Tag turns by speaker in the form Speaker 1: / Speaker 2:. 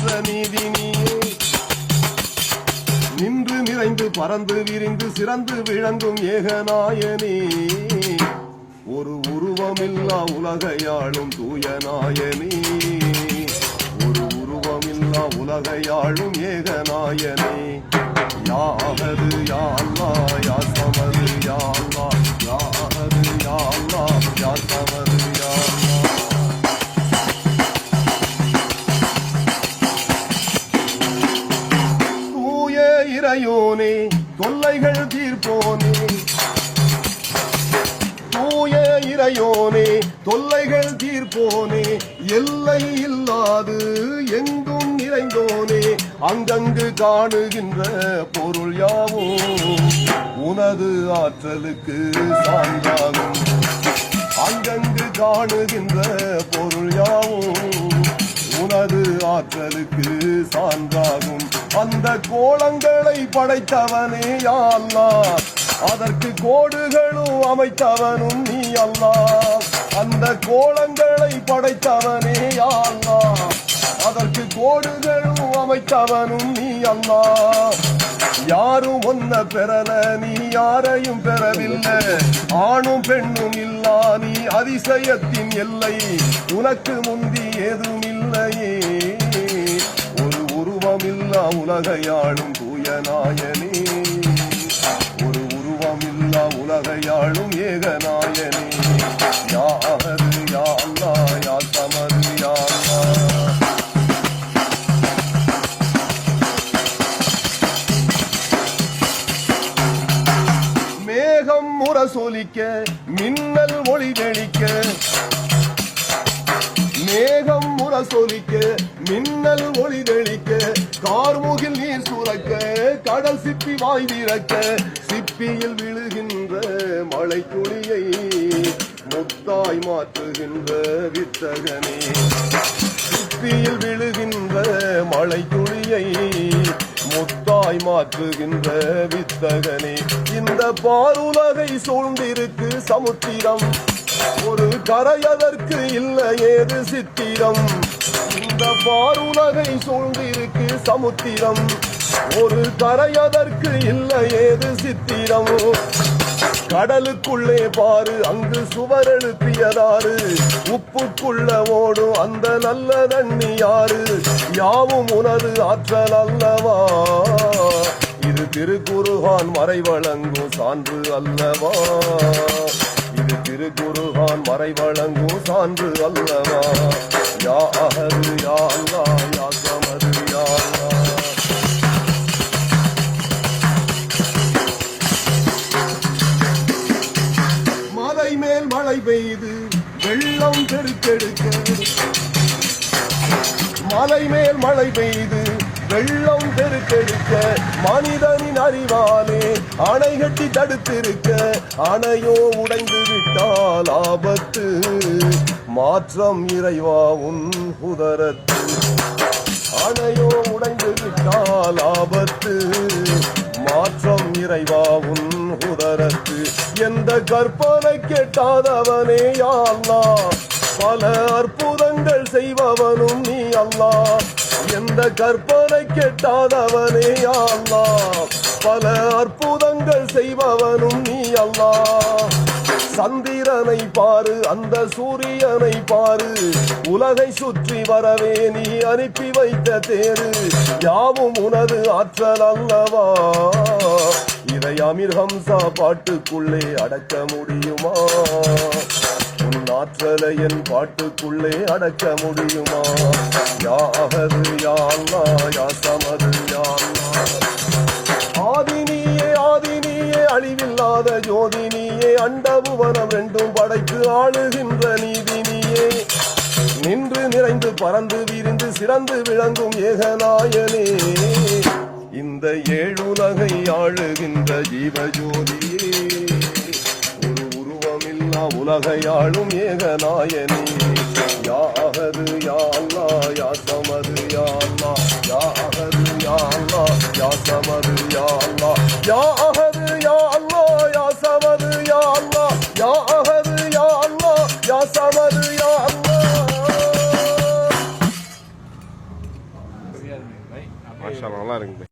Speaker 1: ஆளுகின்ற நீதி நீயே. நின்று நிறைந்து பறந்து விரிந்து சிறந்து விளங்கும் ஏகநாயனே. ஒரு உருவமில்லா உலகையாளும் தூயநாயனே. ஒரு உருவமில்லா உலகையாளும் ஏகநாயனே. யா அஹது யா அல்லாஹ் யா ஸமது யா அல்லாஹ் யா அஹது யா அல்லாஹ் யா ஸமது யா அல்லாஹ். தூய இறையோனே தொல்லைகள் தீர்ப்போனே. தூய இறையோனே தொல்லைகள் தீர்ப்போனே. எல்லை இல்லாது எங்கும் நிறைந்தோனே. அங்கங்கு காணுகின்ற பொருள் யாவும் உனது ஆற்றலுக்கு சான்றாகும். அங்கங்கு காணுகின்ற பொருள் யாவும் உனது ஆற்றலுக்கு சான்றாகும். அந்த கோலங்களை படைத்தவனே யா அல்லாஹ். அதற்கு கோடுகளும் அமைத்தவனும் நீ அல்லாஹ். அந்த கோலங்களை படைத்தவனே யா அல்லாஹ். அதற்கு கோடுகளும் அமைத்தவனும் நீ அல்லாஹ். யாரும் ஒன்ன பெறல நீ யாரையும் பெறவில்லை. ஆணும் பெண்ணும் இல்லா நீ அதிசயத்தின் எல்லை. உனக்கு முந்தி ஏதும் இல்லையே. ஒரு உருவமில்லா உலகையாளும் தூயநாயனே. ஒரு உருவமில்லா உலகையாளும் ஏகநாயனே. யா அஹது யா அல்லாஹ் யா ஸமது யா அல்லாஹ். மேகம் முரசொலிக்க மின்னல் ஒளி தெளிக்க. மேகம் முரசொலிக்க மின்னல் ஒளி தெளிக்க. கார்முகில் நீர் சுரக்க கடல் சிப்பி வாய் திறக்க. சிப்பியில் விழுகின்ற மழை துளியை முத்தாய் மாற்றுகின்ற வித்தகனே. சிப்பியில் விழுகின்ற மழை துளியை முத்தாய் மாற்றுகின்ற வித்தகனே. இந்த பாருலகை சூழ்ந்திருக்கு சமுத்திரம். ஒரு கரையதற்கு இல்லை ஏது சித்திரம். இந்த பாருலகை சூழ்ந்திருக்கு சமுத்திரம். ஒரு கரையதற்கு இல்லை ஏது சித்திரம். கடலுக்குள்ளே பாரு அங்கு சுவர் எழுப்பியதாறு. உப்புக்குள்ள ஓடும் அந்த நல்ல தண்ணி யாரு. யாவும் உனது ஆற்றல் அல்லவா. இது திருக்குர்ஆன் மறை வழங்கும் சான்று அல்லவா. இது திருக்குர்ஆன் மறை வழங்கும் சான்று அல்லவா. யா அஹது யா அல்லாஹ் யா ஸமது யா அல்லாஹ். மலை மேல் மழை பெய்து வெள்ளம் பெருக்கெடுக்க. மலை மேல் மழை பெய்து வெள்ளம் பெருக்கெடுக்க. மனிதனின் அறிவாலே அணை கட்டி தடுத்திருக்க. அணையோ உடைந்து விட்டால் ஆபத்து. மாற்றம் இறைவா உன் உதரத்து. அணையோ உடைந்து விட்டால் ஆபத்து. மாற்றம் இறைவா உன் உதரத்து. எந்த கற்பனை கேட்டாதவனே யா அல்லாஹ். பல அற்புதங்கள் செய்பவனும் நீ அல்லாஹ். எந்த கற்பனை கேட்டாதவனே யா அல்லாஹ். பல அற்புதங்கள் செய்பவனும் நீ அல்லாஹ். சந்திரனை பாரு அந்த சூரியனை பாரு. உலகை சுற்றி வரவே நீ அனுப்பி வைத்த தேரு. யாவும் உனது ஆற்றல் அல்லவா. இதை அமீர் ஹம்சா பாட்டுக்குள்ளே அடக்க முடியுமா. உன் ஆற்றலை என் பாட்டுக்குள்ளே அடக்க முடியுமா. யா அஹது யா அல்லாஹ் யா ஸமது யா அல்லாஹ். ஆதினியே ஆதினியே அழிவில்லாத ஜோதினியே. அண்டபுவனம் ரெண்டும் படைத்து ஆளுகின்ற நீதினியே. நின்று நிறைந்து பறந்து விரிந்து சிறந்து விளங்கும் ஏகநாயனே. இந்த ஏழுலகை ஆளுகின்ற ஜீவஜோதியே. ஒரு உருவமில்லா உலகையாளும் ஏகநாயனே. யா அஹது யா அல்லாஹ் யா ஸமது யா அல்லாஹ். யா அஹது யா அல்லாஹ் யா ஸமது யா அல்லாஹ். யா அஹது யா அல்லாஹ் யா ஸமது யா அல்லாஹ். யா அஹது யா அல்லாஹ் யா ஸமது யா அல்லாஹ்.
Speaker 2: தெரியாது பாய்.
Speaker 1: மாஷா அல்லாஹ், நல்லா இருக்குங்க.